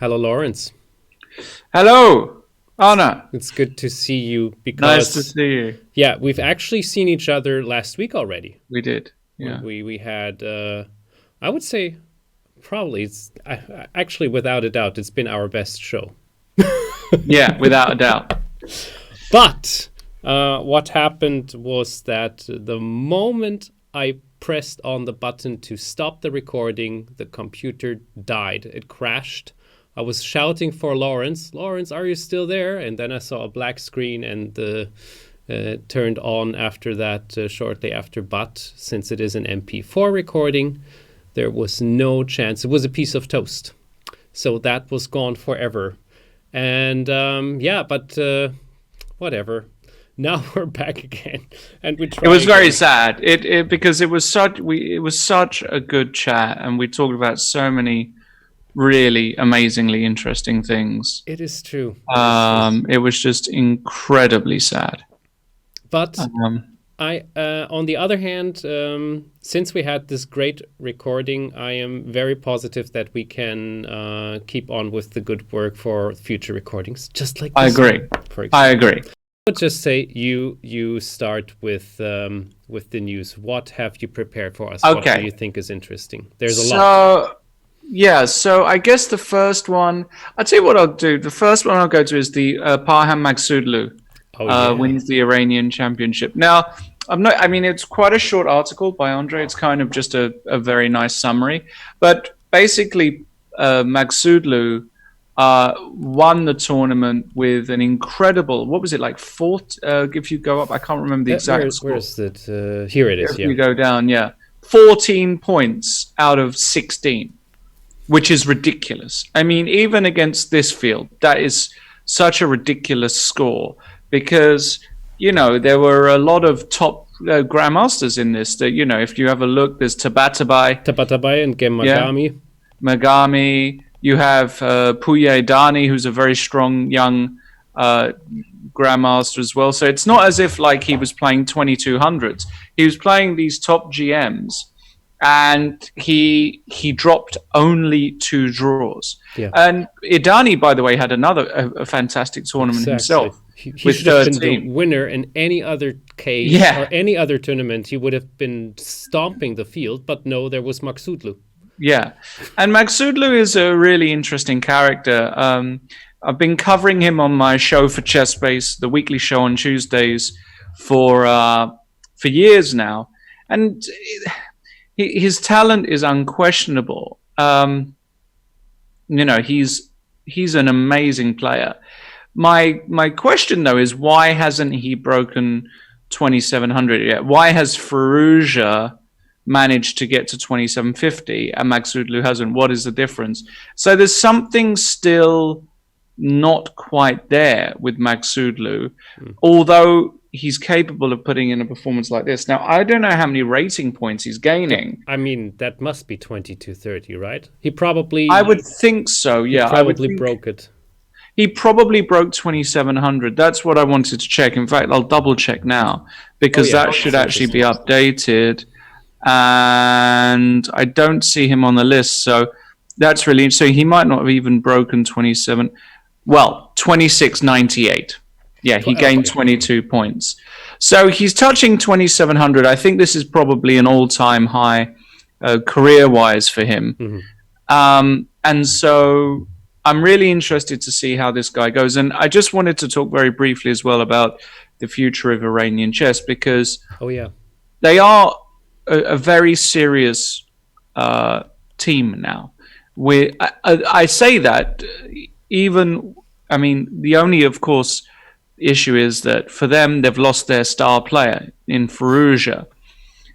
Hello, Lawrence. Hello, Anna. It's good to see you Nice to because, see you. yeah, we've actually seen each other last week already. We did. When Yeah. we had, I would say, probably, actually, without a doubt, it's been our best show. Yeah, without a doubt. But what happened was that the moment I pressed on the button to stop the recording, the computer died. It crashed. I was shouting for Lawrence, Lawrence, are you still there? And then I saw a black screen and turned on after that, shortly after. But since it is an MP4 recording, there was no chance. It was a piece of toast. So that was gone forever. And yeah, but whatever. Now we're back again, and we try. It was very again. sad. It because it was such a good chat, and we talked about so many really amazingly interesting things. It is true. It is true. It was just incredibly sad. But Um, on the other hand, since we had this great recording, I am very positive that we can keep on with the good work for future recordings, just like I this agree. one, for example. I agree. I would just say you start with the news. What have you prepared for us? What do Okay. you think is interesting? There's a lot. So I guess the first one, I'll tell you what I'll do. The first one I'll go to is the Parham Maghsoodloo Oh yeah. wins the Iranian championship. Now, I mean, it's quite a short article by Andre. It's kind of just a very nice summary. But basically, Maghsoodloo won the tournament with an incredible, what was it, like fourth? If you go up, I can't remember the exact score. Where is it? Here it is. If Yeah. you go down, yeah. 14 points out of 16, which is ridiculous. I mean, even against this field, that is such a ridiculous score because, there were a lot of top grandmasters in this that, if you have a look, there's Tabatabai, Tabatabai and Gemagami. Megami, you have Puya Dani, who's a very strong young grandmaster as well. So it's not as if like he was playing 2200s. He was playing these top GMs, and he dropped only 2 draws. Yeah. And Idani, by the way, had a fantastic tournament himself. He with should have been the 13. winner in any other case Yeah. or any other tournament. He would have been stomping the field, but no, there was Maghsoodloo. Yeah, and Maghsoodloo is a really interesting character. I've been covering him on my show for ChessBase, the weekly show on Tuesdays, for years now, and his talent is unquestionable. He's an amazing player. My question though is, why hasn't he broken 2700 yet? Why has Firouzja managed to get to 2750 and Maghsoodloo hasn't? What is the difference? So there's something still not quite there with Maghsoodloo, although he's capable of putting in a performance like this. Now, I don't know how many rating points he's gaining. I mean, that must be 2230, right? He probably I would think so, yeah. I would probably think broke it. he probably broke 2700. That's what I wanted to check. In fact, I'll double check now because yeah. that should actually be updated. And I don't see him on the list, so that's really interesting. He might not have even broken 27. Well, 2698. Yeah, he gained 22 points. So he's touching 2700. I think this is probably an all-time high career-wise for him. And so I'm really interested to see how this guy goes. And I just wanted to talk very briefly as well about the future of Iranian chess, because they are a very serious team now. I say that the only, of course, issue is that for them, they've lost their star player in Firouzja.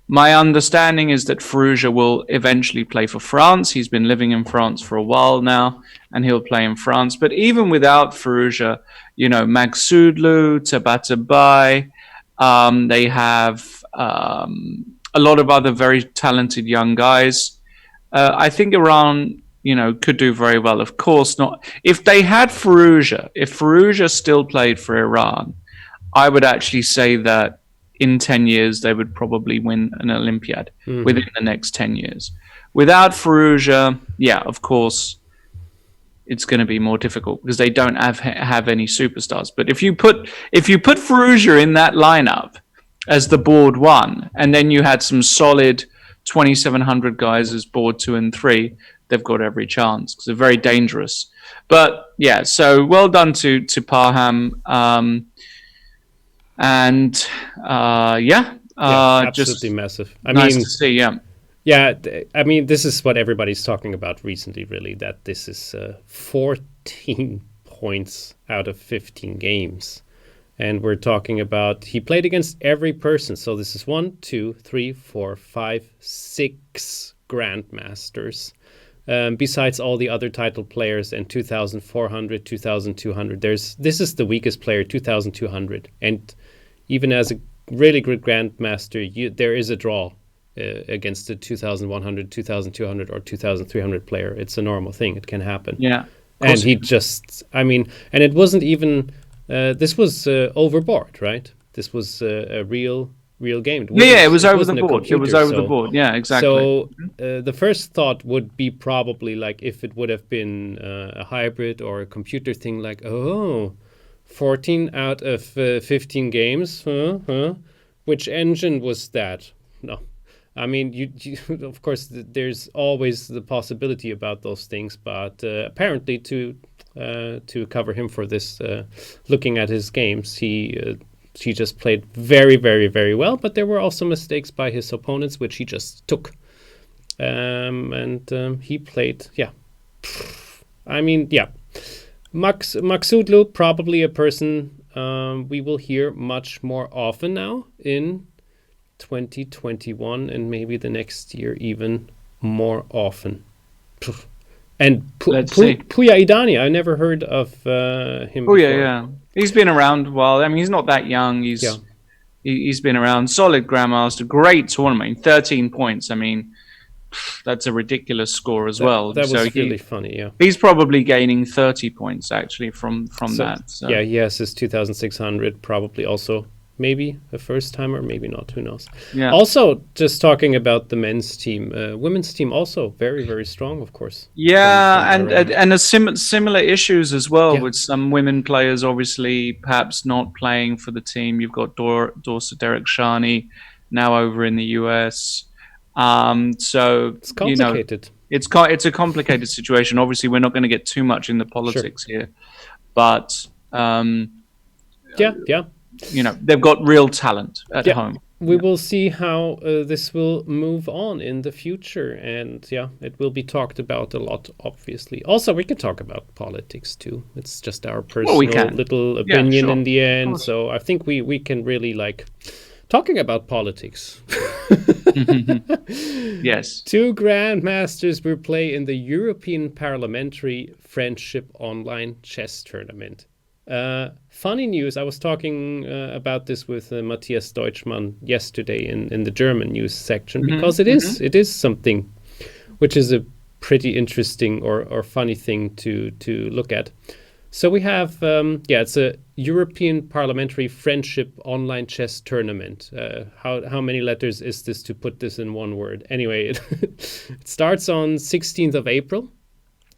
My understanding is that Firouzja will eventually play for France. He's been living in France for a while now, and he'll play in France. But even without Firouzja, Maghsoodloo, Tabatabai, they have a lot of other very talented young guys. I think Iran, could do very well. Of course not. If they had Firouzja, if Firouzja still played for Iran, I would actually say that in 10 years they would probably win an Olympiad within the next 10 years. Without Firouzja, yeah, of course, it's going to be more difficult because they don't have any superstars. But if you put Firouzja in that lineup as the board 1, and then you had some solid 2,700 guys as board 2 and 3, they've got every chance because they're very dangerous. But yeah, so well done to Parham, and absolutely just massive. Nice to see, yeah. Yeah, I mean, this is what everybody's talking about recently, really, that this is 14 points out of 15 games. And we're talking about, he played against every person. So this is 1, 2, 3, 4, 5, 6 grandmasters. Besides all the other title players and 2,400, 2,200. This is the weakest player, 2,200. And even as a really good grandmaster, there is a draw against a 2,100, 2,200 or 2,300 player. It's a normal thing. It can happen. Yeah. And he just, I mean, and it wasn't even, this was overboard, right? This was a real game. It was over the board. It was over the board. Yeah, exactly. So the first thought would be probably like if it would have been a hybrid or a computer thing, like, 14 out of 15 games, which engine was that? No. I mean, you of course, there's always the possibility about those things, but apparently to cover him for this, looking at his games, he just played very, very, very well, but there were also mistakes by his opponents, which he just took. And he played, I mean, Maksudlu, probably a person we will hear much more often now in 2021 and maybe the next year even more often. And Puya Idani, I never heard of him before. Yeah. He's been around a while. I mean, he's not that young. He's been around. Solid grandmaster, great tournament, 13 points. I mean, that's a ridiculous score as well. That was really funny, yeah. He's probably gaining 30 points actually from that. So. Yeah, he has his 2,600 probably also. Maybe a first timer, maybe not, who knows. Yeah. Also, just talking about the men's team, women's team also very, very strong, of course. Yeah, and similar issues as well with some women players obviously perhaps not playing for the team. You've got Dorsa Derek Shani now over in the US. So it's complicated. It's a complicated situation. Obviously, we're not going to get too much in the politics here, but they've got real talent at home. We will see how this will move on in the future, and it will be talked about a lot, obviously. Also, we can talk about politics too. It's just our personal little opinion in the end. So I think we can really like talking about politics. Yes. 2 grandmasters will play in the European Parliamentary Friendship Online Chess Tournament. Funny news, I was talking about this with Matthias Deutschmann yesterday in the German news section, because it is something which is a pretty interesting or funny thing to look at. So we have, it's a European Parliamentary Friendship Online Chess Tournament. How many letters is this to put this in one word? Anyway, it starts on 16th of April.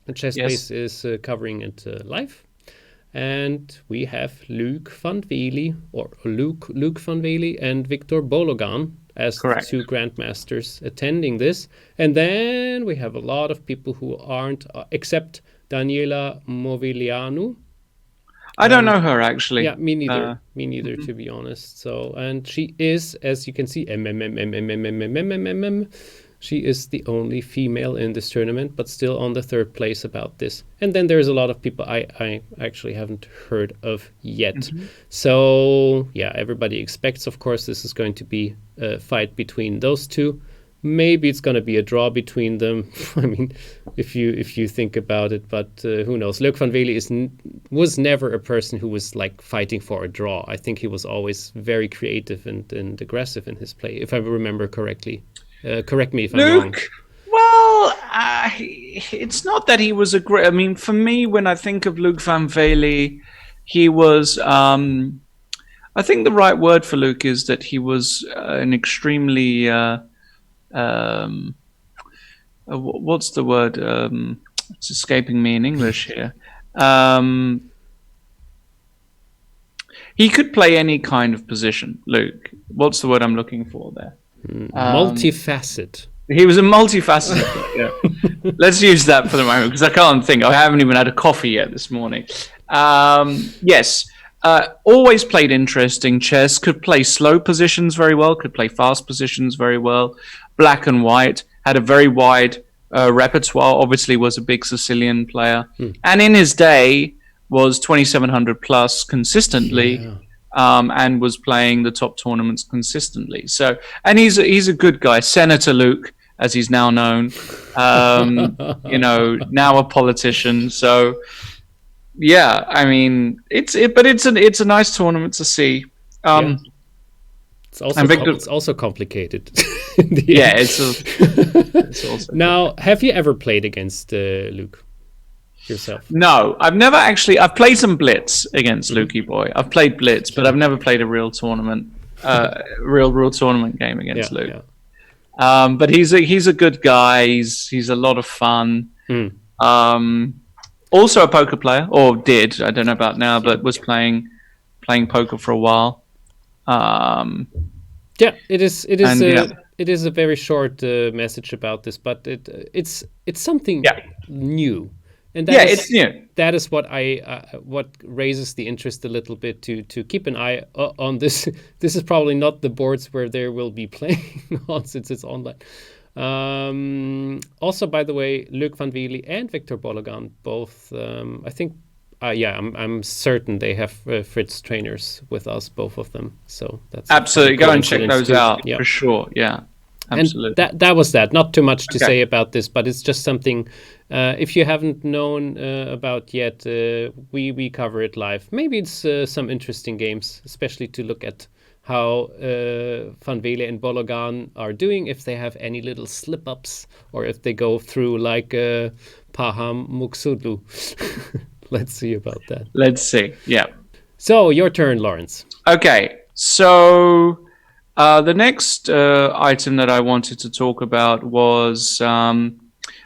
ChessBase is covering it live. And we have Luc van Vely and Victor Bologan as the 2 grandmasters attending this. And then we have a lot of people who aren't, except Daniela Moviglianu. I don't know her, actually. Yeah, me neither. To be honest. So, and she is, as you can see, she is the only female in this tournament, but still on the 3rd place about this. And then there's a lot of people I actually haven't heard of yet. So, everybody expects, of course, this is going to be a fight between those 2. Maybe it's going to be a draw between them. I mean, if you think about it, but who knows? Luc van Vely was never a person who was like fighting for a draw. I think he was always very creative and aggressive in his play, if I remember correctly. Correct me if I'm wrong. Well, it's not that he was a great. I mean, for me, when I think of Luc van Vely, he was. I think the right word for Luc is that he was an extremely. What's the word? It's escaping me in English here. He could play any kind of position, Luke. What's the word I'm looking for there? Multifaceted. He was a multifaceted player. Yeah. Let's use that for the moment, because I can't think. I haven't even had a coffee yet this morning. Yes. Always played interesting chess. Could play slow positions very well. Could play fast positions very well. Black and white. Had a very wide repertoire. Obviously was a big Sicilian player. And in his day was 2,700 plus consistently. Yeah. And was playing the top tournaments consistently. So, and he's a good guy. Senator Luke, as he's now known, now a politician. So, yeah, I mean, it's a nice tournament to see. It's also complicated. Yeah, it's also. Now, have you ever played against Luke yourself? No, I've played some Blitz against Lukey Boy. I've played Blitz, but I've never played a real tournament, real tournament game against Luke. Yeah. But he's a good guy. He's a lot of fun. Also a poker player, or did, I don't know about now, but was playing poker for a while. It is a very short message about this, but it's something new. And it's new. That is what what raises the interest a little bit to keep an eye on this. This is probably not the boards where they will be playing on, since it's online. Also, by the way, Luc van Wiely and Victor Bologan both. I think, I'm certain they have Fritz trainers with us, both of them. So that's absolutely go and check those out for sure. Yeah. Absolutely. And that was that. Not too much to say about this, but it's just something. If you haven't known about yet, we cover it live. Maybe it's some interesting games, especially to look at how Van Wiely and Bologan are doing, if they have any little slip-ups, or if they go through like Paham Muksudlu. Let's see about that. Let's see. Yeah. So your turn, Lawrence. Okay. So the next item that I wanted to talk about was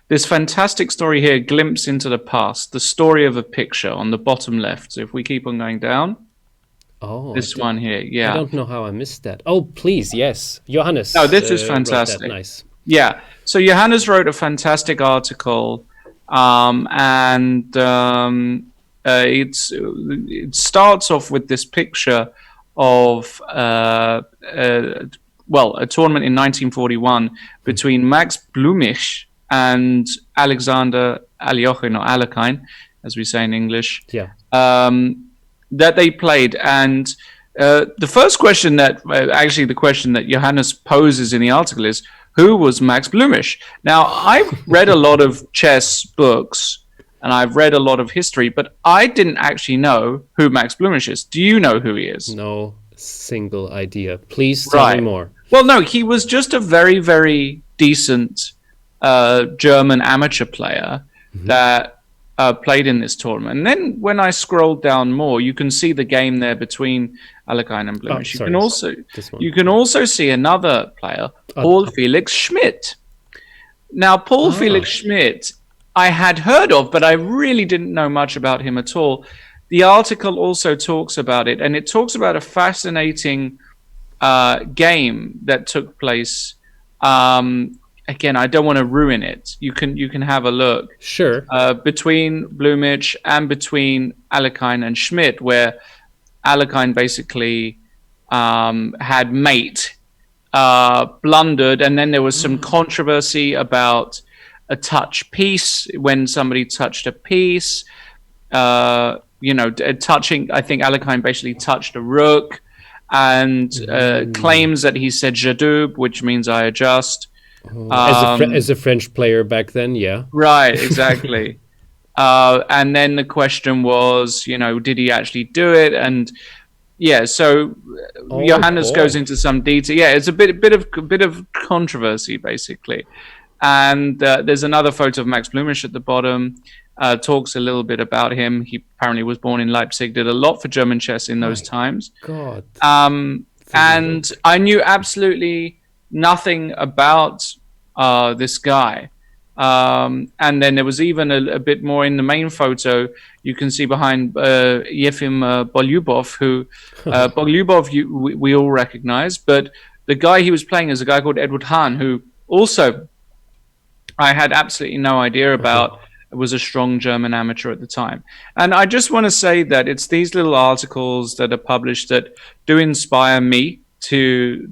this fantastic story here, Glimpse into the Past, the story of a picture on the bottom left. So if we keep on going down. Oh, this one here. Yeah. I don't know how I missed that. Oh, please. Yes. Johannes. Oh, this is fantastic. Nice. Yeah. So Johannes wrote a fantastic article. It starts off with this picture of a tournament in 1941 between Max Bluemich and Alexander Alekhine, or Alekhine, as we say in English. Yeah. That they played, and the first question the question that Johannes poses in the article is, who was Max Bluemich? Now, I've read a lot of chess books and I've read a lot of history, but I didn't actually know who Max Bluemich is. Do you know who he is? No single idea. Please tell me more. Well, no, he was just a very, very decent German amateur player that played in this tournament. And then when I scroll down more, you can see the game there between Alekhine and Bluemich. You can also see another player, Paul Felix Schmidt. Now, Paul Felix Schmidt, I had heard of, but I really didn't know much about him at all. The article also talks about it, and it talks about a fascinating game that took place. Again, I don't want to ruin it. You can have a look. Sure. Between Bluemich and between Alekhine and Schmidt, where Alekhine basically had mate, blundered, and then there was some controversy about a touch piece, when somebody touched a piece. Touching. I think Alekhine basically touched a rook, and claims that he said "j'adoube," which means I adjust. As a French player back then, yeah. Right, exactly. And then the question was, did he actually do it? And so Johannes goes into some detail. Yeah, it's a bit of controversy basically. And there's another photo of Max Bluemich at the bottom. Talks a little bit about him. He apparently was born in Leipzig. Did a lot for German chess in those times. God. And I knew absolutely nothing about this guy. And then there was even a bit more in the main photo. You can see behind Yefim Bolyubov, who Bolyubov we all recognize, but the guy he was playing is a guy called Edward Hahn, who also I had absolutely no idea about. Was a strong German amateur at the time. And I just want to say that it's these little articles that are published that do inspire me to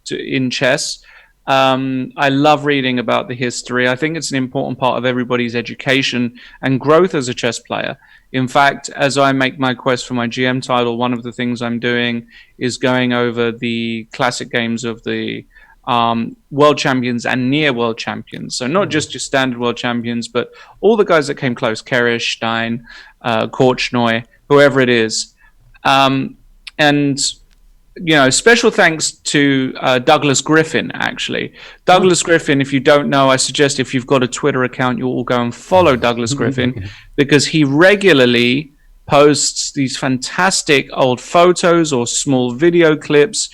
in chess. I love reading about the history. I think it's an important part of everybody's education and growth as a chess player. In fact, as I make my quest for my GM title, one of the things I'm doing is going over the classic games of the world champions and near world champions. So not just your standard world champions, but all the guys that came close, Keres, Stein, Korchnoi, whoever it is. And special thanks to Douglas Griffin, actually. Douglas Griffin, if you don't know, I suggest if you've got a Twitter account, you all go and follow Douglas Griffin, because he regularly posts these fantastic old photos or small video clips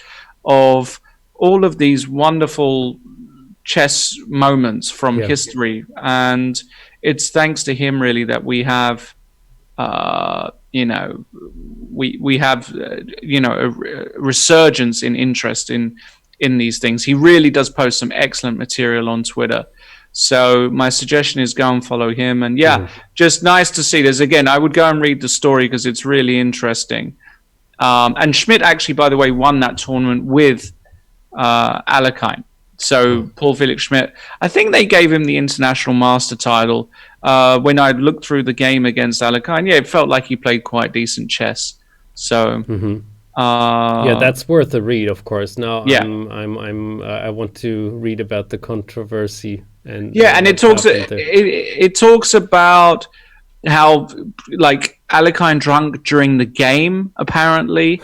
of all of these wonderful chess moments from history. And it's thanks to him, really, that we have we have a resurgence in interest in these things. He really does post some excellent material on Twitter. So my suggestion is go and follow him. And just nice to see this. Again, I would go and read the story because it's really interesting. And Schmidt actually, by the way, won that tournament with Alekhine. So Paul Felix Schmidt, I think they gave him the international master title. When I looked through the game against Alekhine, it felt like he played quite decent chess. So that's worth a read, of course. Now I want to read about the controversy and it talks about how like Alekhine drunk during the game, apparently.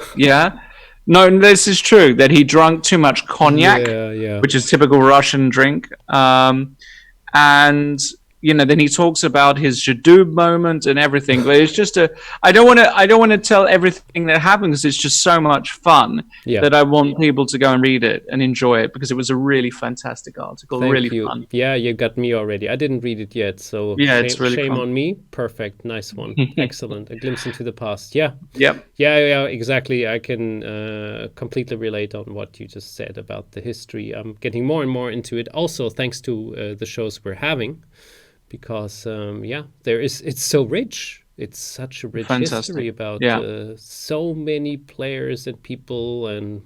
No, this is true, that he drank too much cognac, which is typical Russian drink. And then he talks about his Jadub moment and everything. But it's just I don't want to tell everything that happened because it's just so much fun that I want people to go and read it and enjoy it, because it was a really fantastic article, fun. Yeah, you got me already. I didn't read it yet, so it's really shame fun. on me. Perfect, nice one, excellent. A glimpse into the past. Yeah, exactly. I can completely relate on what you just said about the history. I'm getting more and more into it. Also, thanks to the shows we're having. Because it's so rich. It's such a rich history about so many players and people and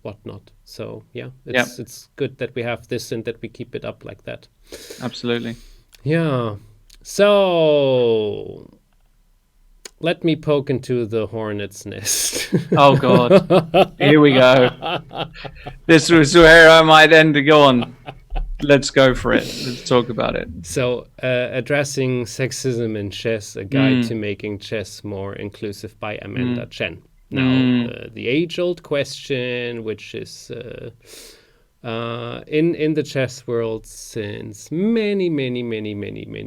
whatnot. So it's good that we have this and that we keep it up like that. Absolutely. Yeah. So let me poke into the hornet's nest. Oh God! Here we go. This was where I might end to go on. Let's go for it. Let's talk about it. So, addressing sexism in chess, a guide to making chess more inclusive by Amanda Chen. Now, the age-old question, which is in the chess world since many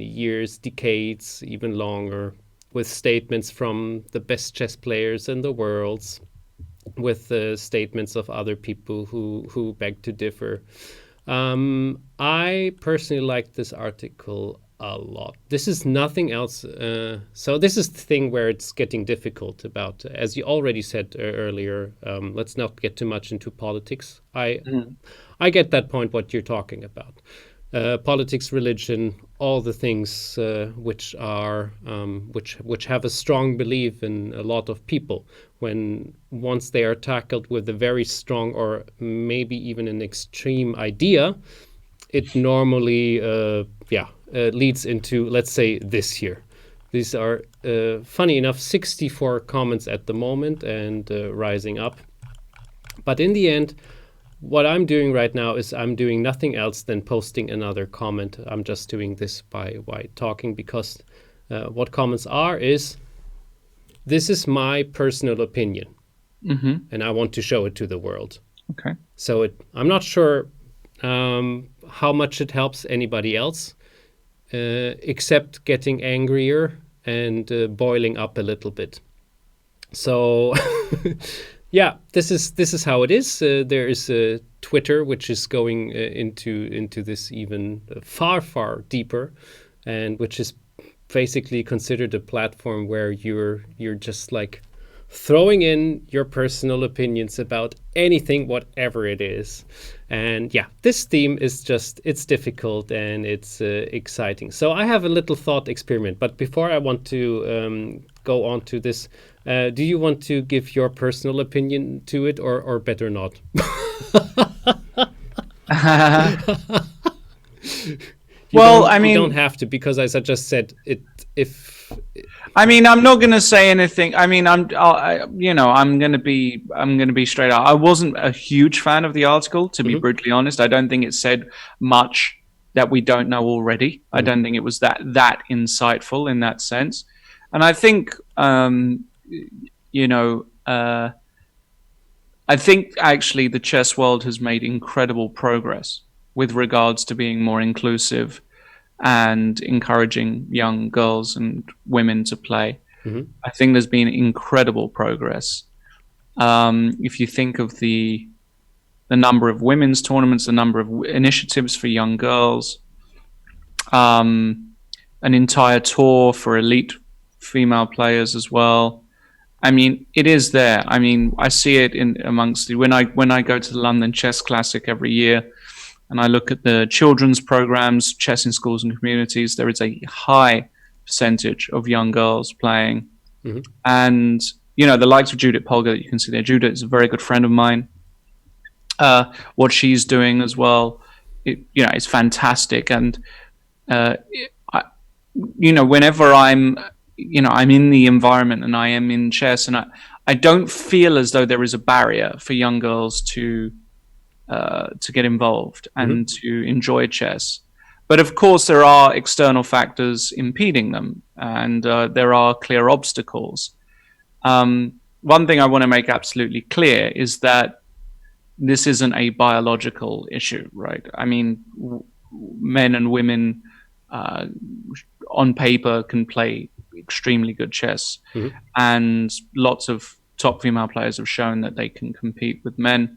years, decades, even longer, with statements from the best chess players in the world, with statements of other people who beg to differ. I personally like this article a lot. This is nothing else. So this is the thing where it's getting difficult about, as you already said earlier, let's not get too much into politics. I get that point, what you're talking about. Politics, religion, all the things which are which have a strong belief in a lot of people. When once they are tackled with a very strong or maybe even an extreme idea, it normally leads into, let's say, this here. These are funny enough 64 comments at the moment and rising up. But in the end, what I'm doing right now is I'm doing nothing else than posting another comment. I'm just doing this by talking, because what comments are is, this is my personal opinion, and I want to show it to the world. Okay. So I'm not sure how much it helps anybody else, except getting angrier and boiling up a little bit. So Yeah, this is how it is. There is Twitter, which is going into this even far deeper, and which is basically considered a platform where you're just like throwing in your personal opinions about anything, whatever it is. And yeah, this theme is just, it's difficult and it's exciting. So I have a little thought experiment, but before I want to go on to this, do you want to give your personal opinion to it, or better not? You don't have to, because as I just said, I'm not going to say anything. I'm going to be straight out. I wasn't a huge fan of the article, to be brutally honest. I don't think it said much that we don't know already. I don't think it was that insightful in that sense. And I think, I think actually the chess world has made incredible progress with regards to being more inclusive and encouraging young girls and women to play. I think there's been incredible progress. If you think of the number of women's tournaments, the number of initiatives for young girls, an entire tour for elite female players as well. I mean, it is there. I mean, I see it amongst when I go to the London Chess Classic every year, and I look at the children's programs, chess in schools and communities, there is a high percentage of young girls playing. And, the likes of Judith Polgar that you can see there. Judith is a very good friend of mine. What she's doing as well, it's fantastic. And, whenever I'm in the environment and I am in chess, and I don't feel as though there is a barrier for young girls to get involved and to enjoy chess. But of course, there are external factors impeding them, and there are clear obstacles. One thing I want to make absolutely clear is that this isn't a biological issue, right? I mean, men and women on paper can play extremely good chess, and lots of top female players have shown that they can compete with men.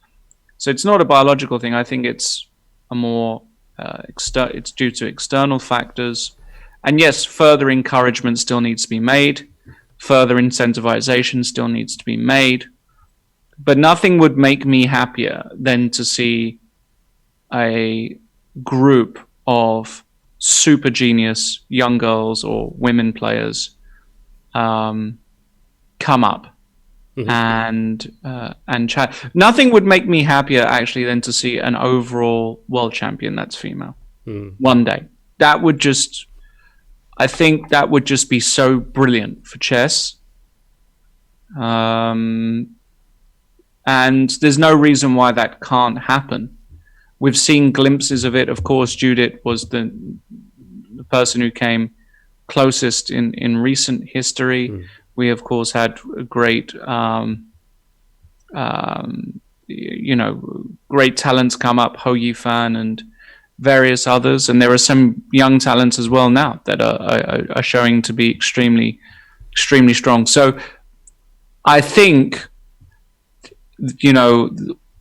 So it's not a biological thing. I think it's a more it's due to external factors. And yes, further encouragement still needs to be made. Further incentivization still needs to be made. But nothing would make me happier than to see a group of super genius young girls or women players come up and chat. Nothing would make me happier actually than to see an overall world champion that's female one day. That would just, I think that would just be so brilliant for chess. And there's no reason why that can't happen. We've seen glimpses of it. Of course, Judith was the person who came closest in recent history. We, of course, had great, great talents come up, Ho Yifan and various others. And there are some young talents as well now that are showing to be extremely, extremely strong. So I think,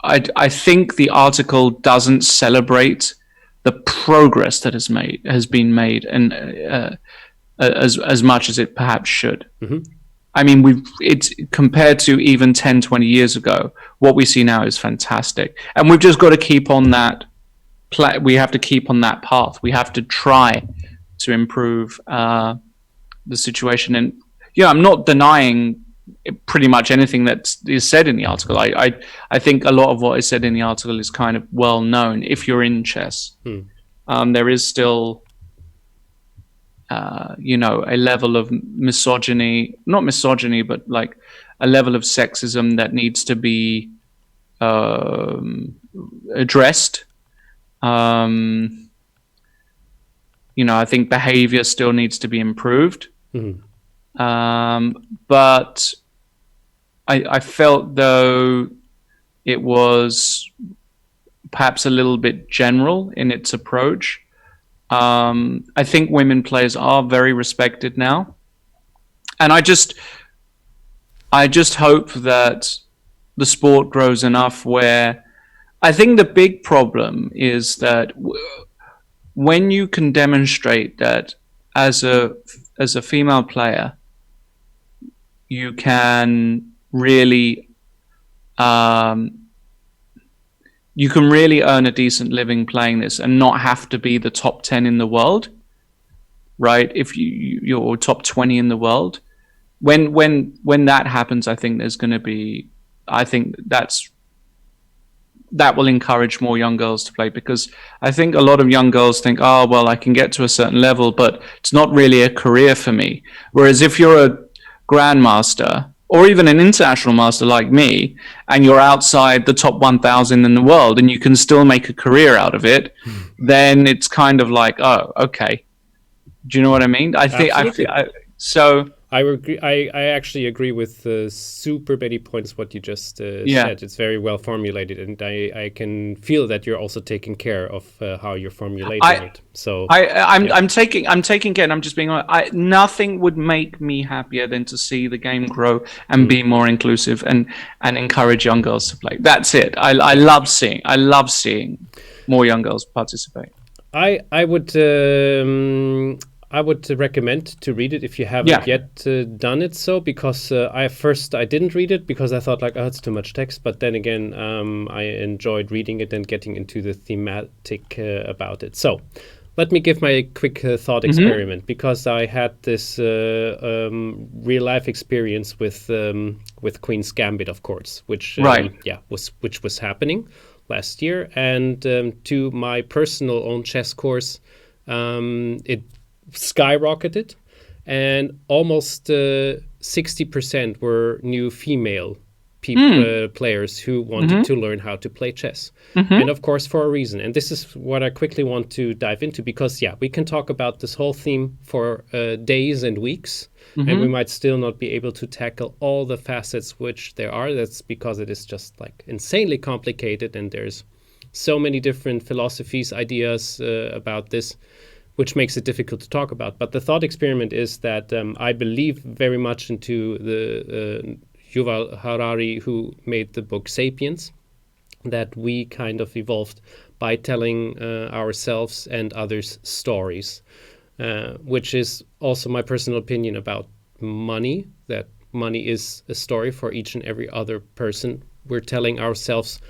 I think the article doesn't celebrate the progress that has been made, and as much as it perhaps should. I mean, it's compared to even 10, 20 years ago, what we see now is fantastic. And we've just got to keep on that. We have to keep on that path. We have to try to improve the situation. And I'm not denying pretty much anything that is said in the article. I think a lot of what is said in the article is kind of well known if you're in chess. There is still a level of misogyny, not misogyny, but like a level of sexism that needs to be addressed. I think behavior still needs to be improved. But I felt though it was perhaps a little bit general in its approach. I think women players are very respected now, and I just hope that the sport grows enough where I think the big problem is that when you can demonstrate that as a female player, you can really earn a decent living playing this and not have to be the top 10 in the world, right? If you're top 20 in the world, when that happens, I think that will encourage more young girls to play, because I think a lot of young girls think, oh, well, I can get to a certain level, but it's not really a career for me. Whereas if you're a grandmaster or even an international master like me, and you're outside the top 1,000 in the world and you can still make a career out of it, then it's kind of like, oh, okay. Do you know what I mean? I agree. I actually agree with super many points what you just said. It's very well formulated, and I can feel that you're also taking care of how you're formulating it. So I'm taking care, and I'm just being honest. Nothing would make me happier than to see the game grow and be more inclusive and encourage young girls to play. That's it. I love seeing more young girls participate. I would recommend to read it if you haven't yet done it so, because I didn't read it because I thought like, oh, it's too much text. But then again, I enjoyed reading it and getting into the thematic about it. So let me give my quick thought experiment, because I had this real life experience with Queen's Gambit, of course, which was happening last year, and to my personal own chess course, it skyrocketed, and almost 60% were new female players who wanted to learn how to play chess. And of course, for a reason. And this is what I quickly want to dive into, because we can talk about this whole theme for days and weeks, and we might still not be able to tackle all the facets which there are. That's because it is just like insanely complicated, and there's so many different philosophies, ideas about this, which makes it difficult to talk about. But the thought experiment is that I believe very much into the Yuval Harari, who made the book Sapiens, that we kind of evolved by telling ourselves and others stories, which is also my personal opinion about money, that money is a story for each and every other person. We're telling ourselves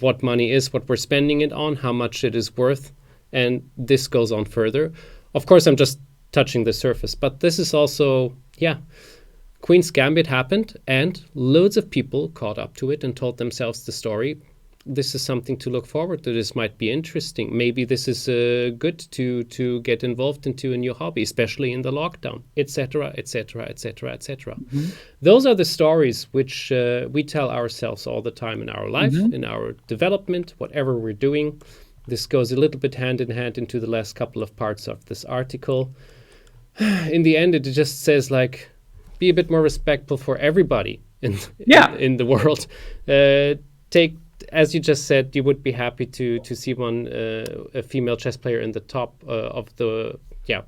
what money is, what we're spending it on, how much it is worth, and this goes on further. Of course, I'm just touching the surface, but this is also, Queen's Gambit happened, and loads of people caught up to it and told themselves the story. This is something to look forward to. This might be interesting. Maybe this is good to get involved into a new hobby, especially in the lockdown, etc., etc., etc., etc. Those are the stories which we tell ourselves all the time in our life, in our development, whatever we're doing. This goes a little bit hand in hand into the last couple of parts of this article. In the end, it just says, like, be a bit more respectful for everybody in the world. Take, as you just said, you would be happy to see a female chess player in the top of the,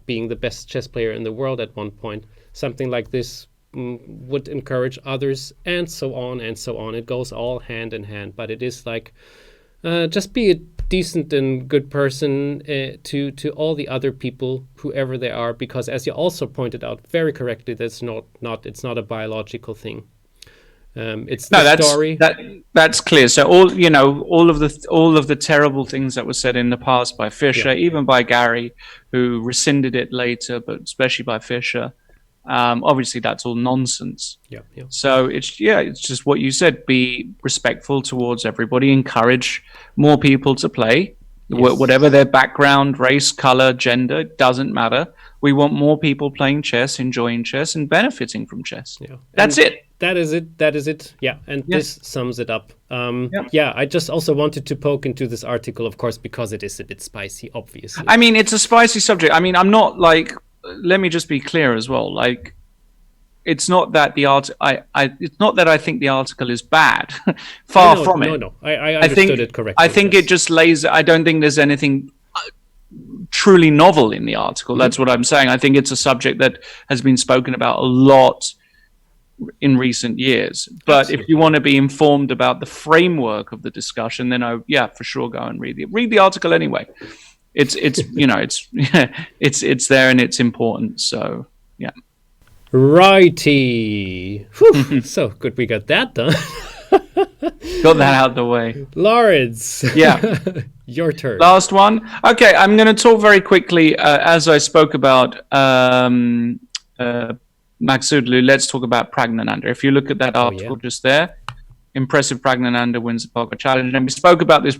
being the best chess player in the world at one point. Something like this would encourage others, and so on and so on. It goes all hand in hand, but it is like, just be a decent and good person to all the other people, whoever they are, because as you also pointed out very correctly, it's not a biological thing. It's the story. That's clear. So all of the terrible things that were said in the past by Fischer, even by Gary, who rescinded it later, but especially by Fischer. Obviously, that's all nonsense. So it's just what you said. Be respectful towards everybody. Encourage more people to play, whatever their background, race, color, gender. It doesn't matter. We want more people playing chess, enjoying chess, and benefiting from chess. That's it. That is it. Yeah, and this sums it up. I just also wanted to poke into this article, of course, because it is a bit spicy, obviously. I mean, it's a spicy subject. I mean, I'm not like. Let me just be clear as well. Like, it's not that it's not that I think the article is bad. Far from it. No. I understood it correctly. I think it just lays. I don't think there's anything truly novel in the article. That's what I'm saying. I think it's a subject that has been spoken about a lot in recent years. But Absolutely. if you want to be informed about the framework of the discussion, then for sure go and read the article anyway. It's it's there and it's important. So yeah. Righty. Whew. So good we got that done. Got that out of the way. Lawrence. Yeah. Your turn. Last one. Okay, I'm going to talk very quickly. As I spoke about Maksudlu, let's talk about Pragnanda. If you look at that article just there, impressive Pragnanda wins the Poker Challenge. And we spoke about this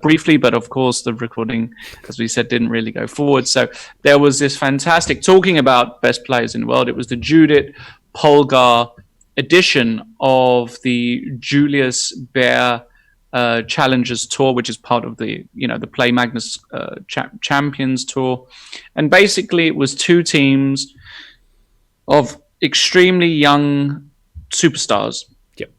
briefly, but of course the recording, as we said, didn't really go forward. So there was this fantastic, talking about best players in the world, it was the Judith Polgar edition of the Julius Baer Challengers Tour, which is part of the the Play Magnus Champions Tour. And basically it was two teams of extremely young superstars. Yep.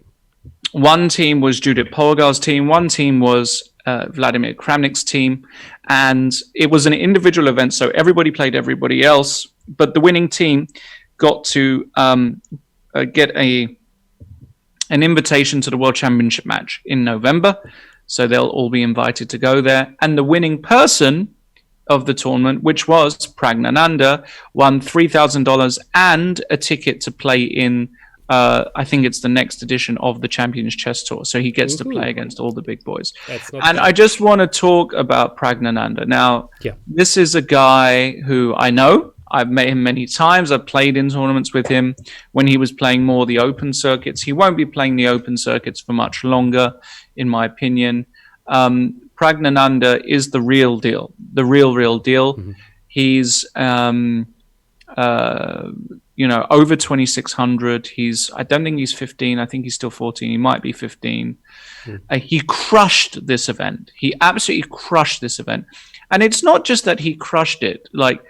One team was Judith Polgar's team, one team was Vladimir Kramnik's team, and it was an individual event, so everybody played everybody else, but the winning team got to get an invitation to the World Championship match in November, so they'll all be invited to go there, and the winning person of the tournament, which was Pragnanda, won $3,000 and a ticket to play in I think it's the next edition of the Champions Chess Tour, so he gets to play against all the big boys. And I just want to talk about Pragnanda. Now, this is a guy who I know. I've met him many times. I've played in tournaments with him when he was playing more the open circuits. He won't be playing the open circuits for much longer, in my opinion. Pragnanda is the real deal, the real deal. Mm-hmm. He's, over 2,600. I don't think he's 15. I think he's still 14. He might be 15. He crushed this event. He absolutely crushed this event. And it's not just that he crushed it. Like,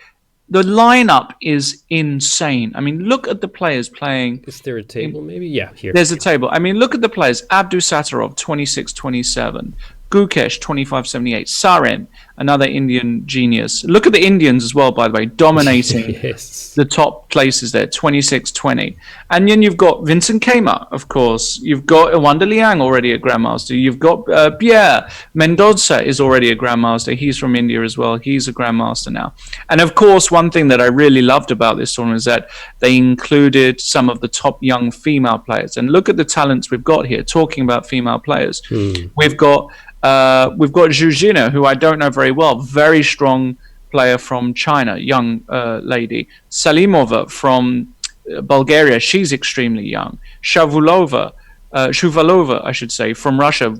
the lineup is insane. I mean, look at the players playing. Is there a table maybe? Yeah, here. There's a table. I mean, look at the players. Abdusattorov, 26-27. Gukesh, 25-78. Saren, another Indian genius. Look at the Indians as well, by the way, dominating the top places there, 26-20. And then you've got Vincent Kema, of course. You've got Wanda Liang, already a Grandmaster. You've got Pierre Mendoza is already a Grandmaster. He's from India as well. He's a Grandmaster now. And of course, one thing that I really loved about this tournament is that they included some of the top young female players. And look at the talents we've got here, talking about female players. We've got Zhuzhina, who I don't know very well, very strong player from China, young lady. Salimova from Bulgaria, she's extremely young. Shuvalova, I should say, from Russia,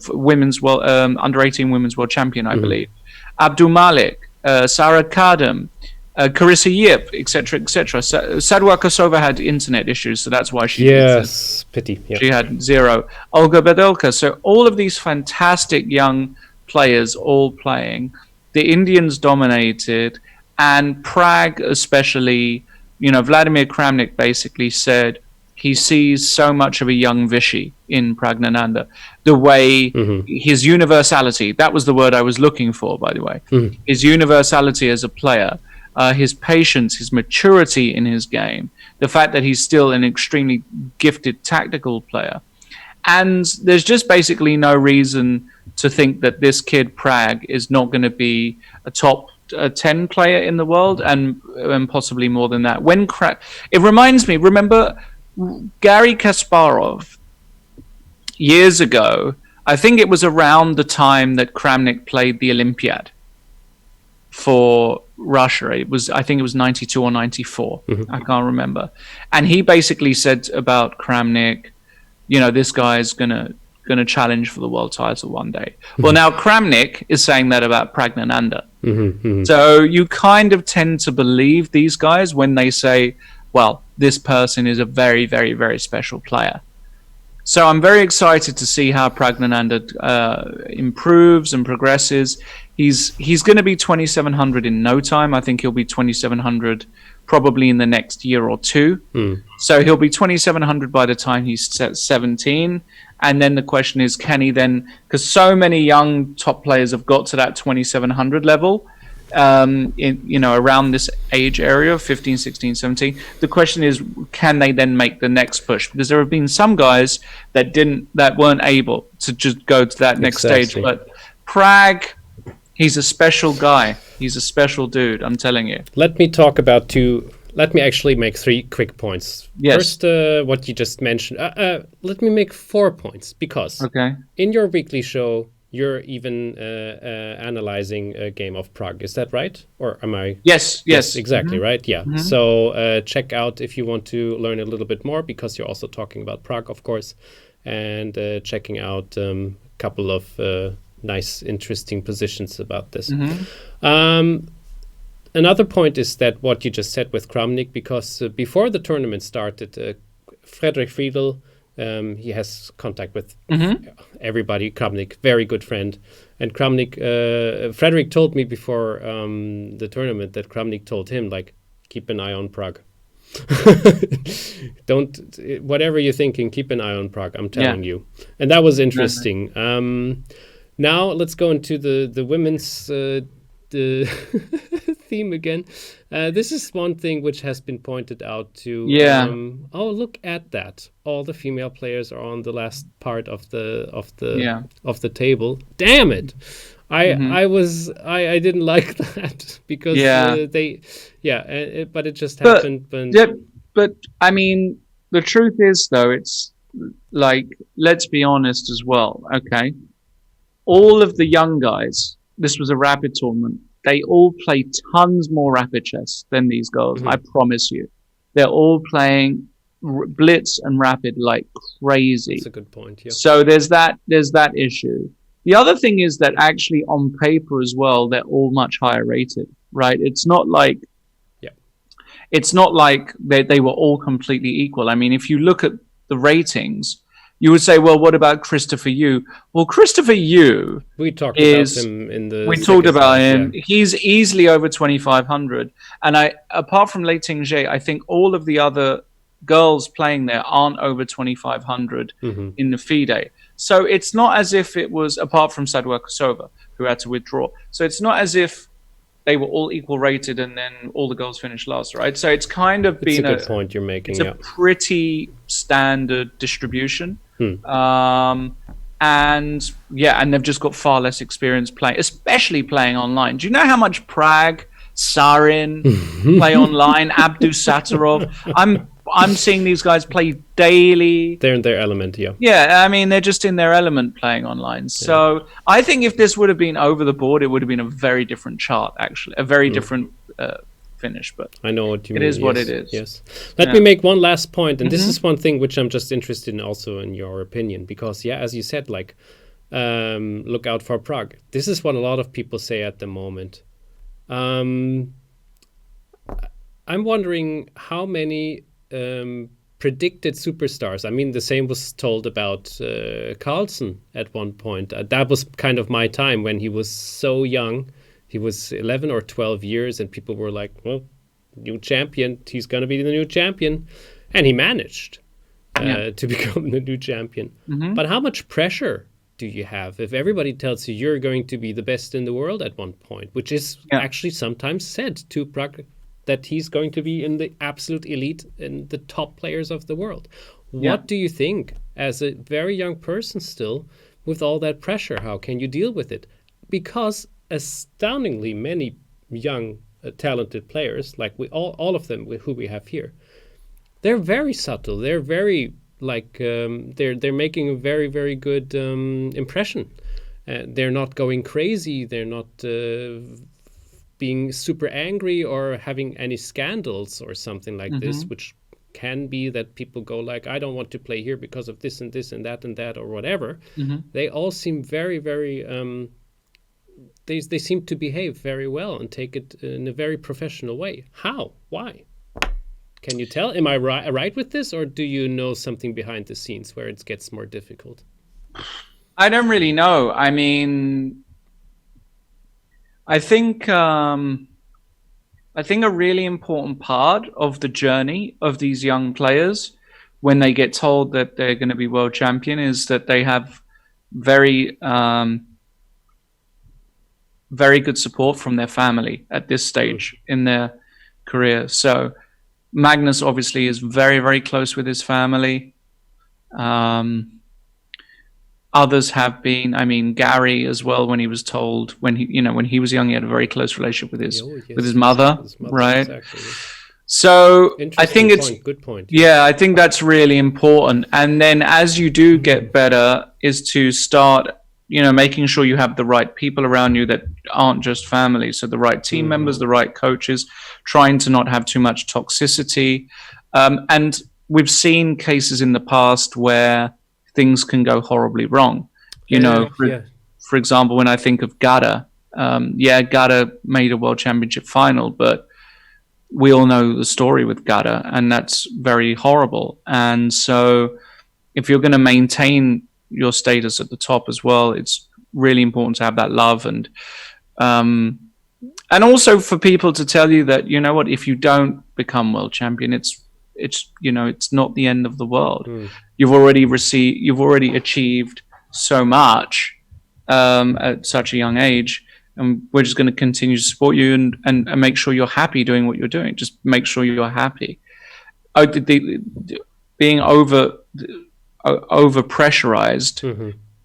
under 18 women's world champion, I believe. Abdul Malik, Sarah Kadam, Carissa Yip, etc., etc. Sadwa Kosova had internet issues, so that's why she pity. Yep. She had 0. Olga Bedelka. So all of these fantastic young players all playing. The Indians dominated, and Prague especially. Vladimir Kramnik basically said he sees so much of a young Vichy in Pragnanda. The way his universality, that was the word I was looking for, by the way. His universality as a player. His patience, his maturity in his game, the fact that he's still an extremely gifted tactical player. And there's just basically no reason to think that this kid, Prague, is not going to be a top 10 player in the world and possibly more than that. It reminds me, remember Garry Kasparov years ago, I think it was around the time that Kramnik played the Olympiad for Russia. I think it was 92 or 94. I can't remember. And he basically said about Kramnik, this guy's gonna challenge for the world title one day. Well, now Kramnik is saying that about Pragnanda. So you kind of tend to believe these guys when they say, well, this person is a very, very, very special player. So I'm very excited to see how Pragnanda improves and progresses. He's going to be 2,700 in no time. I think he'll be 2,700 probably in the next year or two. So he'll be 2,700 by the time he's 17. And then the question is, can he then, because so many young top players have got to that 2,700 level, around this age area, 15, 16, 17. The question is, can they then make the next push? Because there have been some guys that weren't able to just go to that next stage. But Prag, he's a special guy. He's a special dude, I'm telling you. Let me actually make 3 quick points. Yes. First, what you just mentioned. Let me make 4 points, because in your weekly show, you're even analyzing a game of Prague. Is that right? Or am I? Yes. Exactly, right? Yeah. Mm-hmm. So check out if you want to learn a little bit more, because you're also talking about Prague, of course, and checking out a couple of nice, interesting positions about this. Mm-hmm. Another point is that what you just said with Kramnik, because before the tournament started, Frederick Friedel, he has contact with everybody. Kramnik, very good friend. And Kramnik, Frederick told me before the tournament that Kramnik told him, like, keep an eye on Prague. Whatever you're thinking, keep an eye on Prague, I'm telling you. And that was interesting. Now let's go into the women's the theme again. This is one thing which has been pointed out to. Oh, look at that! All the female players are on the last part of the table. Damn it! I didn't like that, because but it just happened. But I mean, the truth is, though, it's like, let's be honest as well. Okay, all of the young guys. This was a rapid tournament. They all play tons more rapid chess than these girls. Mm-hmm. I promise you. They're all playing blitz and rapid like crazy. That's a good point. Yeah. So there's that issue. The other thing is that actually on paper as well, they're all much higher rated, right? It's not like they were all completely equal. I mean, if you look at the ratings, you would say, well, what about Christopher Yu? Well, Christopher Yu, we talked about him in the. We talked about him. Yeah. He's easily over 2,500, and apart from Lei Tingzhe, I think all of the other girls playing there aren't over 2,500 in the FIDE. So it's not as if it was, apart from Sadua Kosova, who had to withdraw. So it's not as if they were all equal rated and then all the girls finished last, right? So it's kind of been a good point you're making. It's a pretty standard distribution. And they've just got far less experience playing, especially playing online. Do you know how much Prag, Sarin play online, Abdu Sattarov? I'm seeing these guys play daily. They're in their element, yeah. Yeah, I mean, they're just in their element playing online. So I think if this would have been over the board, it would have been a very different chart, actually. A very different finish. But I know what you mean. It is what it is. Yes. Let me make one last point. And this is one thing which I'm just interested in also in your opinion. Because, as you said, like, look out for Prague. This is what a lot of people say at the moment. I'm wondering how many predicted superstars. I mean, the same was told about Carlsen at one point. That was kind of my time when he was so young. He was 11 or 12 years, and people were like, well, new champion. He's going to be the new champion. And he managed to become the new champion. But how much pressure do you have if everybody tells you you're going to be the best in the world at one point, which is actually sometimes said to Prague, that he's going to be in the absolute elite and the top players of the world. What do you think as a very young person still with all that pressure? How can you deal with it? Because astoundingly many young talented players, like all of them who we have here, they're very subtle. They're very they're making a very, very good impression. They're not going crazy. They're not being super angry or having any scandals or something like this, which can be that people go like, I don't want to play here because of this and this and that or whatever. They all seem very, very they seem to behave very well and take it in a very professional way. How? Why? Can you tell? Am I right with this, or do you know something behind the scenes where it gets more difficult? I don't really know. I mean, I think a really important part of the journey of these young players when they get told that they're going to be world champion is that they have very very good support from their family at this stage in their career. So Magnus obviously is very, very close with his family. Others have been. I mean, Gary as well. When he was told, when he was young, he had a very close relationship with his mother, right? Exactly. So I think it's good point. Yeah, I think that's really important. And then as you do get better, is to start, making sure you have the right people around you that aren't just family. So the right team members, the right coaches, trying to not have too much toxicity. And we've seen cases in the past where things can go horribly wrong. For example, when I think of Gada, Gada made a world championship final, but we all know the story with Gada, and that's very horrible. And so if you're going to maintain your status at the top as well, it's really important to have that love, and also for people to tell you that, if you don't become world champion, it's not the end of the world. You've already achieved so much at such a young age, and we're just going to continue to support you and make sure you're happy doing what you're doing. Just make sure you're happy. Being over pressurized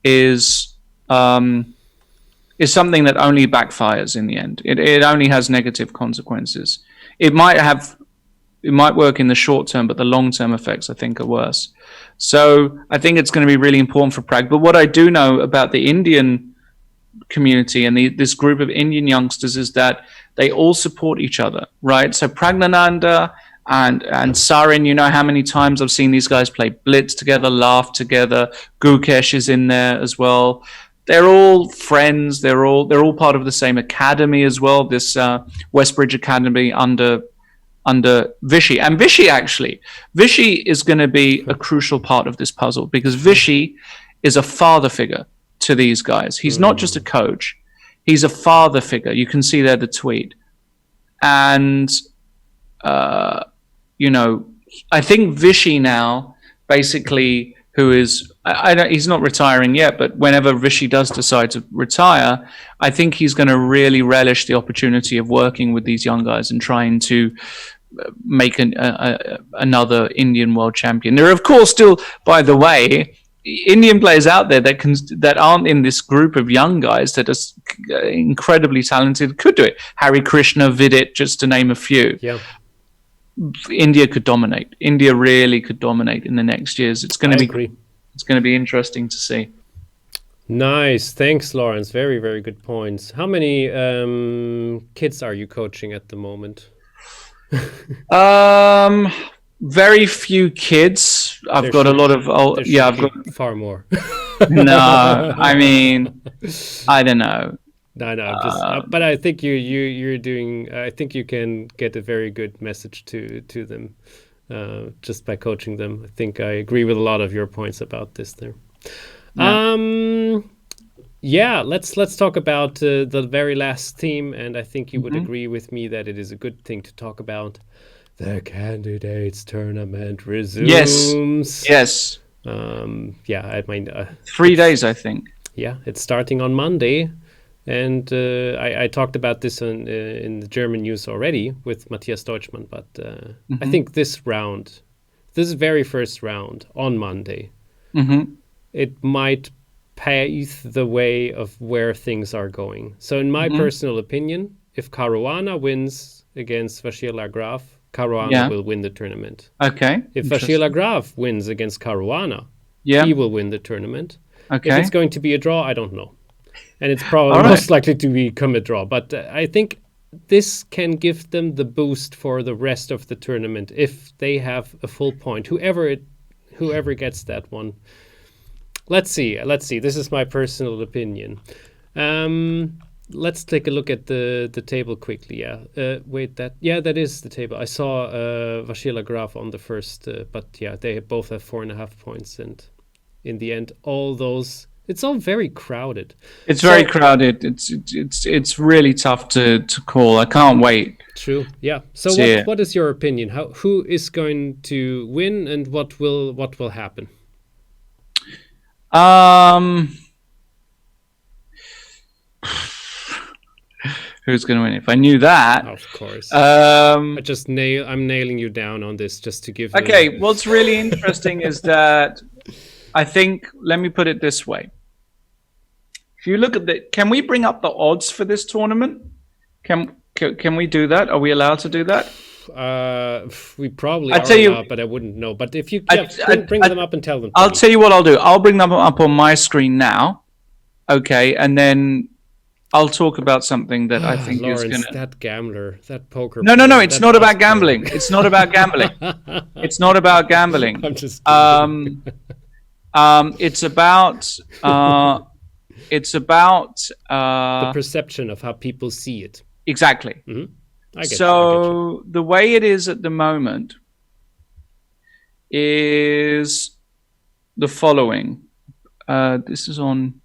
is something that only backfires in the end. It only has negative consequences. It might work in the short term, but the long term effects, I think, are worse. So I think it's going to be really important for Prag. But what I do know about the Indian community and this group of Indian youngsters is that they all support each other, right? So Pragnanda and Sarin, how many times I've seen these guys play blitz together, laugh together. Gukesh is in there as well. They're all friends. They're all part of the same academy as well. This Westbridge Academy under Vishy. And Vishy is going to be a crucial part of this puzzle, because Vishy is a father figure to these guys. He's not just a coach. He's a father figure. You can see there the tweet. And, I think Vishy now, basically, who is, he's not retiring yet, but whenever Vishy does decide to retire, I think he's going to really relish the opportunity of working with these young guys and trying to make another Indian world champion. There are, of course, still, by the way, Indian players out there that aren't in this group of young guys that are incredibly talented could do it. Hari Krishna, Vidit, just to name a few. Yeah. India could dominate. India really could dominate in the next years. It's going to be interesting to see. Nice. Thanks, Lawrence. Very, very good points. How many kids are you coaching at the moment? Very few kids. I've got a lot of I've got far more. No, I mean, I don't know. No, but I think you're doing. I think you can get a very good message to them just by coaching them. I think I agree with a lot of your points about this there. Yeah. Let's talk about the very last theme, and I think you would agree with me that it is a good thing to talk about. The candidates tournament resumes. Yes. I mean, 3 days, I think. Yeah, it's starting on Monday, and I talked about this in the German news already with Matthias Deutschmann. But I think this very first round on Monday, it might pave the way of where things are going. So, in my personal opinion, if Caruana wins against Bashir Lagraf, Caruana will win the tournament. Okay. If Bashir Lagraf wins against Caruana, he will win the tournament. Okay. If it's going to be a draw, I don't know. And it's probably most likely to become a draw. But I think this can give them the boost for the rest of the tournament if they have a full point. Whoever gets that one. Let's see. This is my personal opinion. Let's take a look at the table quickly. That is the table. I saw Bashir Lagraf on the first, but they both have 4.5 points, and in the end, it's all very crowded. It's very crowded. It's really tough to call. I can't wait. True. Yeah. So what is your opinion? Who is going to win, and what will happen? who's going to win. If I knew that, Of course. I'm nailing you down on this just to give. okay. What's really interesting is that I think. Let me put it this way. If you look at can we bring up the odds for this tournament? Can we do that? Are we allowed to do that? We probably I are tell you, allowed, but I wouldn't know. But if you bring them up and tell them. I'll tell you what I'll do. I'll bring them up on my screen now. Okay, and then I'll talk about something that I think Lawrence, is going to... that gambler, that poker... No, it's not about gambling. It's not about gambling. It's not about gambling. I'm just it's about... the perception of how people see it. Exactly. Mm-hmm. I get you. The way it is at the moment is the following. This is on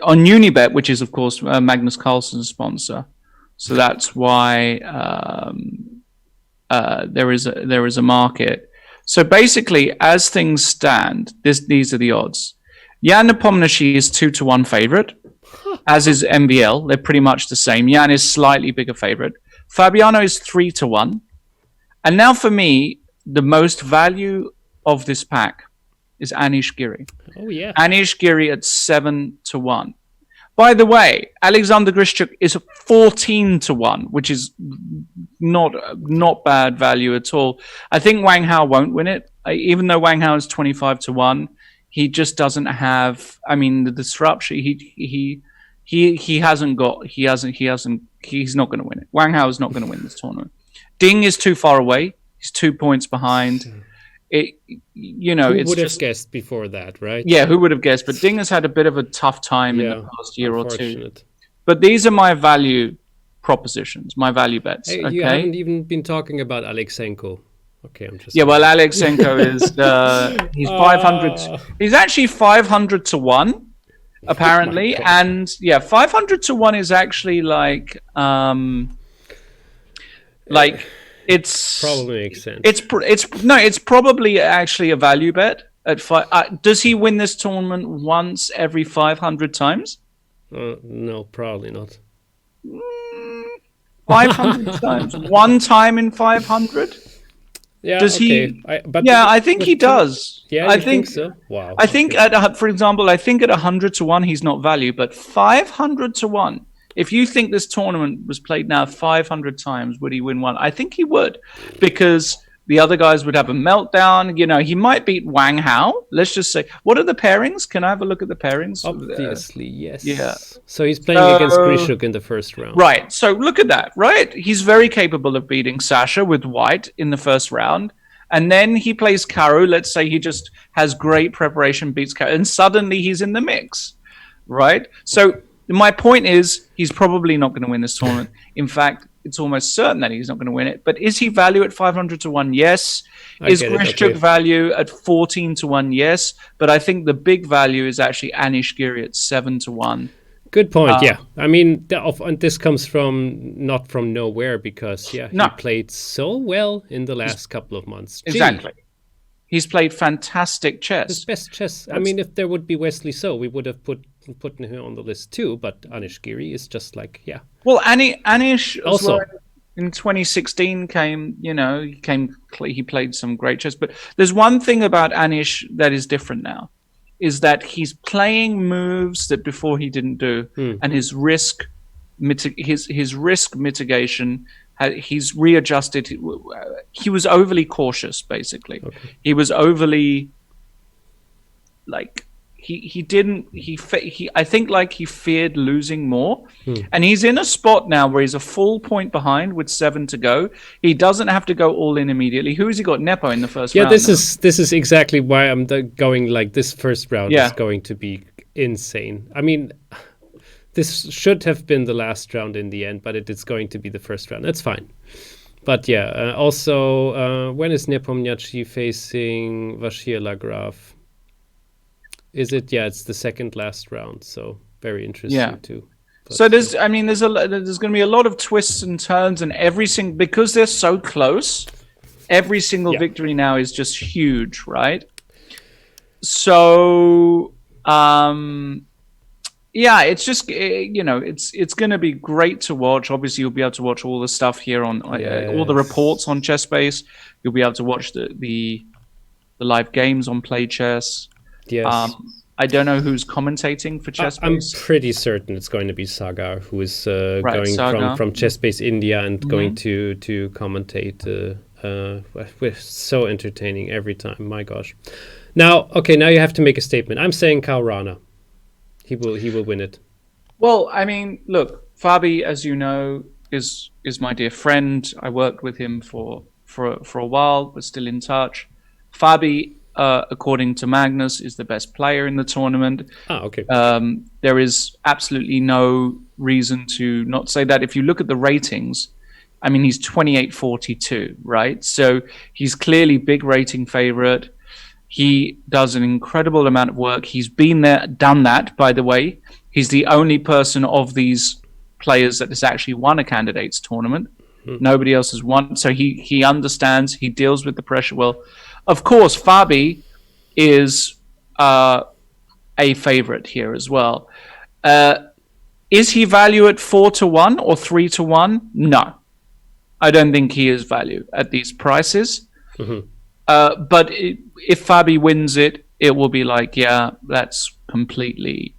Unibet, which is of course Magnus Carlsen's sponsor. So that's why there is a market. So basically, as things stand, these are the odds. Jan Nepomniachtchi is 2-1 favorite, as is MBL. They're pretty much the same. Jan is slightly bigger favorite. Fabiano is 3-1. And now for me, the most value of this pack is Anish Giri. Oh, yeah. Anish Giri at 7-1. By the way, Alexander Grishchuk is 14-1, which is not bad value at all. I think Wang Hao won't win it. Even though Wang Hao is 25-1, he just doesn't have. I mean, the disruption. He's not going to win it. Wang Hao is not going to win this tournament. Ding is too far away. He's 2 points behind. Who would have guessed before that, right? Yeah, who would have guessed? But Ding has had a bit of a tough time in the past year or two. But these are my value propositions, my value bets. Hey, okay? You haven't even been talking about Aleksenko. Okay, I'm just... Yeah, well, Aleksenko is... he's 500... He's actually 500-1, apparently. And, 500-1 is actually like... It's probably makes sense. It's probably actually a value bet at does he win this tournament once every 500 times? No, probably not. 500 times, one time in 500. Yeah, does he? I think he does. Yeah, I think so. Wow. I think for example, I think at 100-1 he's not value, but 500-1. If you think this tournament was played now 500 times, would he win one? I think he would, because the other guys would have a meltdown. He might beat Wang Hao. Let's just say, what are the pairings? Can I have a look at the pairings? Obviously, yes. Yeah. So he's playing against Grishuk in the first round. Right. So look at that, right? He's very capable of beating Sasha with white in the first round. And then he plays Karu. Let's say he just has great preparation, beats Karu, and suddenly he's in the mix, right? So my point is, he's probably not going to win this tournament. In fact, it's almost certain that he's not going to win it. But is he value at 500-1? Yes. Is Grishchuk value at 14-1? Yes. But I think the big value is actually Anish Giri at 7-1. Good point. Yeah, I mean, and this comes not from nowhere, because he played so well in the last couple of months. Exactly. He's played fantastic chess. His best chess. I mean, if there would be Wesley So, we would have put him on the list too. But Anish Giri is just like, yeah. Well, Anish also in 2016 he played some great chess. But there's one thing about Anish that is different now, is that he's playing moves that before he didn't do, and his risk mitigation. He's readjusted. He was overly cautious, basically. Okay. He was overly, I think he feared losing more. And he's in a spot now where he's a full point behind with 7 to go. He doesn't have to go all in immediately. Who has he got? Nepo in the first round. Yeah, this is exactly why I'm going like this first round is going to be insane. I mean, this should have been the last round in the end, but it's going to be the first round. That's fine. But yeah, also, when is Nepomniachtchi facing Bashir Lagrave? Is it? Yeah, it's the second last round. So very interesting too. But so there's going to be a lot of twists and turns, and because they're so close, every single victory now is just huge, right? So, yeah, it's just it's going to be great to watch. Obviously, you'll be able to watch all the stuff here on all the reports on ChessBase. You'll be able to watch the live games on Play Chess. Yes. I don't know who's commentating for I'm ChessBase. pretty certain it's going to be Sagar, who is going Sagar. from ChessBase India and going to commentate. We're so entertaining every time. My gosh. Now you have to make a statement. I'm saying Caruana. He will win it. Well, I mean, look, Fabi, as you know, is my dear friend. I worked with him for a while. We're still in touch. Fabi, according to Magnus, is the best player in the tournament. Okay. There is absolutely no reason to not say that. If you look at the ratings, I mean, he's 28-42, right? So he's clearly big rating favorite. He does an incredible amount of work. He's been there, done that, by the way. He's the only person of these players that has actually won a candidates tournament. Nobody else has won. So he understands. He deals with the pressure well. Of course, Fabi is a favorite here as well. Is he value at 4-1 or 3-1? No. I don't think he is value at these prices. But if Fabi wins it, it will be like, yeah, that's completely.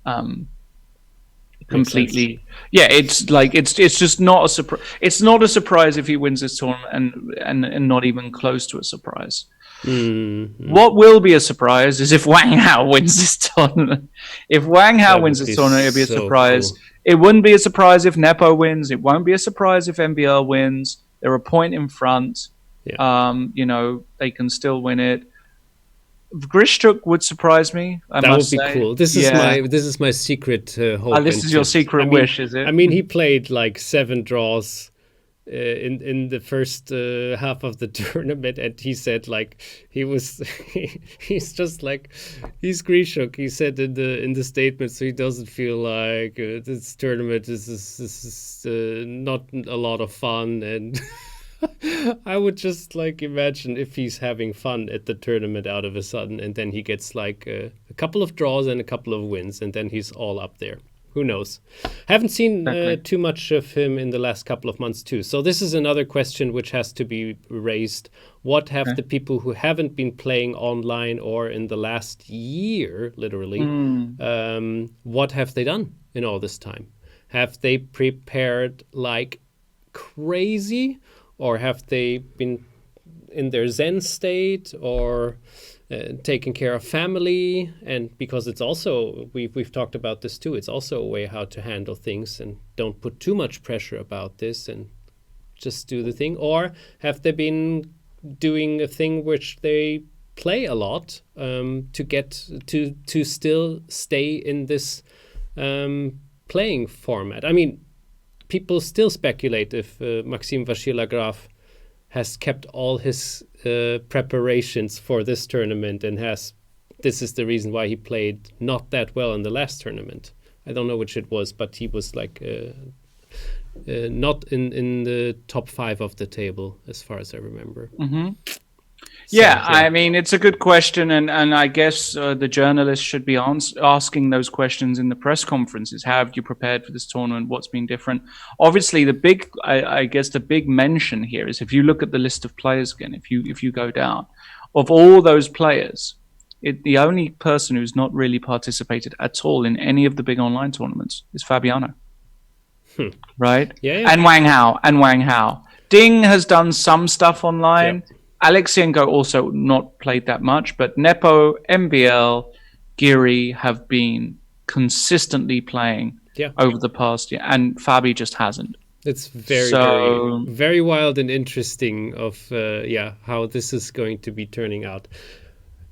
Yeah, it's like it's just not a surprise. It's not a surprise if he wins this tournament, and not even close to a surprise. What will be a surprise is if Wang Hao wins this tournament. If Wang Hao wins this tournament, it'll be a surprise. Cool. It wouldn't be a surprise if Nepo wins. It won't be a surprise if MBL wins. They're a point in front. Yeah. They can still win it. Grishchuk would surprise me. That would be cool. This is my secret hope. This is your secret wish, is it? I mean, he played like 7 draws in the first half of the tournament, and he said like he's just like he's Grishchuk. He said in the statement, so he doesn't feel like this tournament is not a lot of fun and. I would just like imagine if he's having fun at the tournament out of a sudden, and then he gets like a couple of draws and a couple of wins, and then he's all up there. Who knows? Haven't seen too much of him in the last couple of months too. So this is another question which has to be raised. What have the people who haven't been playing online or in the last year, literally, what have they done in all this time? Have they prepared like crazy? Or have they been in their Zen state or taking care of family? And because it's also, we've talked about this too, it's also a way how to handle things and don't put too much pressure about this and just do the thing. Or have they been doing a thing which they play a lot to get to still stay in this playing format? I mean, people still speculate if Maxime Vachier-Lagrave has kept all his preparations for this tournament and this is the reason why he played not that well in the last tournament. I don't know which it was, but he was like not in the top 5 of the table as far as I remember. Yeah, I mean, it's a good question, and I guess the journalists should be asking those questions in the press conferences. How have you prepared for this tournament? What's been different? Obviously, the big mention here is if you look at the list of players again, if you go down, of all those players, the only person who's not really participated at all in any of the big online tournaments is Fabiano. Right? Yeah. And Wang Hao. Ding has done some stuff online. Yep. Alexienko also not played that much, but Nepo, MBL, Giri have been consistently playing over the past year, and Fabi just hasn't. It's very wild and interesting of how this is going to be turning out.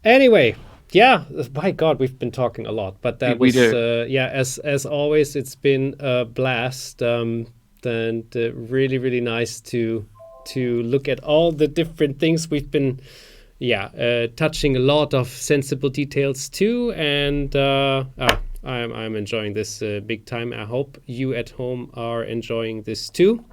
Anyway, my God, we've been talking a lot, but that was as always, it's been a blast and really, really nice to look at all the different things we've been touching a lot of sensible details too, and I'm enjoying this big time. I hope you at home are enjoying this too.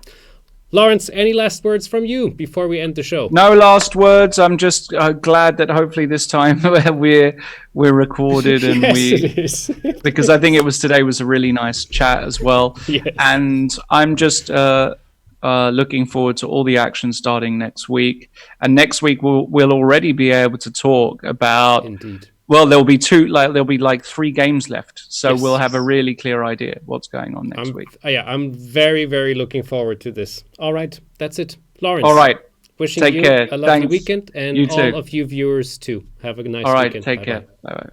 Lawrence, any last words from you before we end the show? No last words. I'm just glad that hopefully this time we're recorded and yes, it is. because I think today was a really nice chat as well. Yes. And I'm just looking forward to all the action starting next week. And next week we'll already be able to talk about. Indeed. Well, there'll be 3 games left, so yes. We'll have a really clear idea what's going on next week. I'm very, very looking forward to this. All right, that's it, Lawrence. All right, wishing take you care. a lovely Thanks. weekend, and all of you viewers too. Have a nice weekend. All right, take care. Bye.